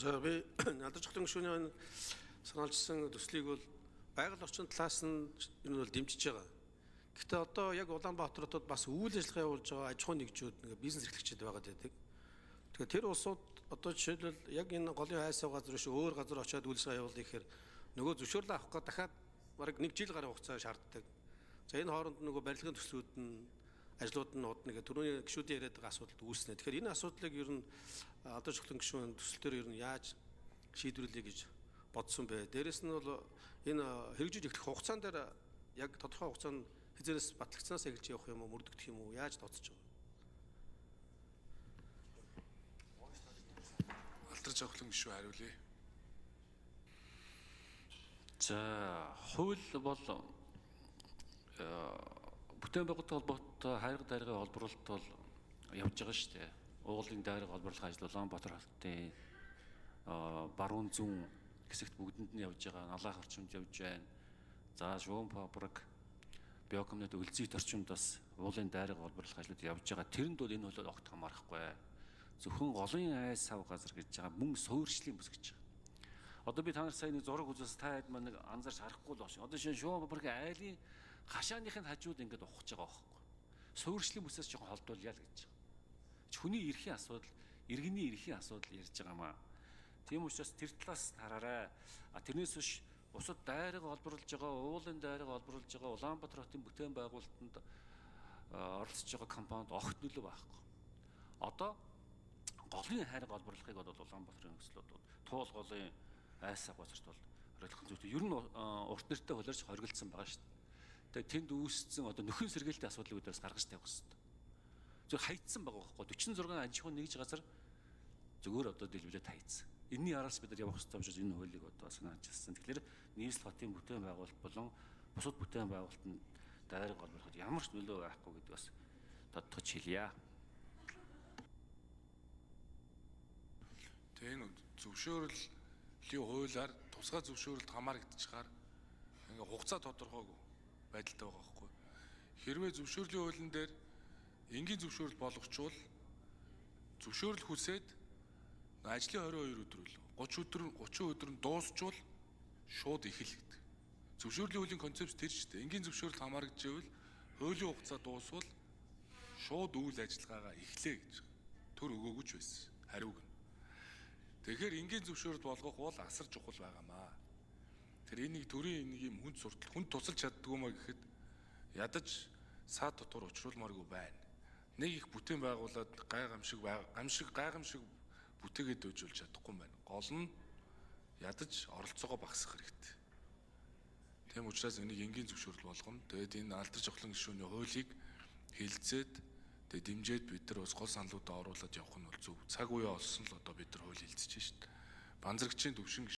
За би алдарч хотын гишүүний санаалжсан төслийг бол байгаль орчин талаас нь энэ бол дэмжиж байгаа. Гэхдээ одоо яг Улаанбаатар хотод бас үйл ажиллагаа явуулж байгаа аж ахуй нэгжүүд бизнес эрхлэгчид байгаад байдаг. Тэгэхээр тэр улсууд одоо жишээлбэл яг энэ голын хайсаа газар биш өөр газар очиад үйл ажиллагаа явуулах гэхээр нөгөө зөвшөөрлөө авах гээд дахиад бараг 1 жил гаруй хугацаа шаарддаг. За энэ хооронд нөгөө барилгын төслүүд нь ажлууд нь удна гэх түрүүний гишүүдийн яриад байгаа асуудалд үүснэ. Тэгэхээр энэ асуудлыг ер нь алдарч хотын гишүүн төсөл төр ер нь яаж шийдвэрлэе гэж бодсон бэ? Дээрэс нь бол энэ хэрэгжиж эхлэх хугацаан дээр яг тодорхой хугацаанд хязгаараас батлагдсанаас эхэлж явах юм уу, мөрдөгдөх юм уу, яаж тооцож байгаа? Алдарч хотын гишүүн хариулъя. За, хууль бол бүтээн байгуулалтын холбоотой хайрга дайргын холборлолт бол явж байгаа шүү дээ. Уулын дайрга холборлох ажил Улаанбаатар хотын баруун зүүн хэсэгт бүгдэнд нь явж байгаа. Налаах орчимд явж байна. За, шуун фабрик, биокомнет өлзийт орчимд бас уулын дайрга холборлох ажлууд явж байгаа. Тэрэнд бол энэ бол огт хамаарахгүй. Зөвхөн голын айс сав газар гэж байгаа мөн суурьшлийн бүс гэж байгаа. Одоо би та нар сайн нэг зураг үзээс та хэд маань анзаарч харахгүй л байна. Одоо шинэ шуун фабрикийн айлын хашааныхын хажууд ингээд ухаж байгаа байхгүй. Суурьшлийн бүсээс жоохон холдвол ял гэж байгаа. Хүний эрхийн асуудал, иргэний эрхийн асуудал ярьж байгаа маа. Тийм учраас тэр талаас хараарай. Тэрнээс биш бусад дайрга холборлож байгаа, уулын дайрга холборлож байгаа Улаанбаатар хотын бүтээн байгуулалтанд оролцож байгаа компанид огт нөлөө байхгүй. Одоо голын хайрга холборлохыг бол Улаанбаатарын нөхцөлөд туул голын айсаа газарт бол хориглох зүйтэй. Ер нь урт нэртэй хулиарч хориглосон байгаа шүү дээ. Тэгээ тэнд үүссэн одоо нөхөн сэргээлтийн асуудлыг өдөөс гаргаж тавих хэрэгтэй. Зөв хайцсан байгаа байхгүй. 46 аж ахуйн нэгж газар зөвөр одоо дэлбэлээд хайцсан. Энийний араас бид нар явах хэрэгтэй юм шиг энэ хуулийг одоо санаачилсан. Тэгэхээр нийслэл хотын бүтээн байгуулалт болон бусад бүтээн байгуулалтанд дайрга холбооход ямар ч нөлөө байхгүй гэдэг бас тодтогч хэлье. Тэгээ энэ зөвшөөрлийн хуулиар тусгай зөвшөөрөлд хамаарагдчихаар ингээ хугацаа тодорхойгүй байдалтай байгаа байхгүй. Хэрвээ зөвшөөрлийн хуулийн дээр энгийн зөвшөөрөл болгочвол зөвшөөрөл хүсээд ажлын 22 өдөр үлээ 30 өдөр нь дуусчвал шууд эхэлдэг. Зөвшөөрлийн хуулийн концепц тэр ч дээ. Энгийн зөвшөөрөл хамаарагдчихвэл хуулийн хугацаа дуусвал шууд үйл ажиллагаагаа эхлэе гэж төр өгөөгүй ч байсан. Хариуг нь. Тэгэхээр энгийн зөвшөөрөл болгох бол асар чухал байгаамаа. Тэр энийг төрийн нэг юм хүнд суртал хүнд тусалж чаддгүй маа гэхэд ядаж саад дотор учруулмааргүй байна. Нэг их бүтээн байгуулад гайхамшиг бүтээгээд дөөжүүлж чадахгүй байна. Гол нь ядаж оролцоогоо багасгах хэрэгтэй. Тийм учраас энийг энгийн зөвшөөрөл болгоно. Тэгээд энэ алдарч хотын гишүүний хуулийг хэлэлцээд тэгээд дэмжиж бид нар бас гол саналуудаа оруулаад явах нь бол зөв. Цаг үе олсон л одоо бид нар хууль хэлцэж шít. Банзаргчийн төвшин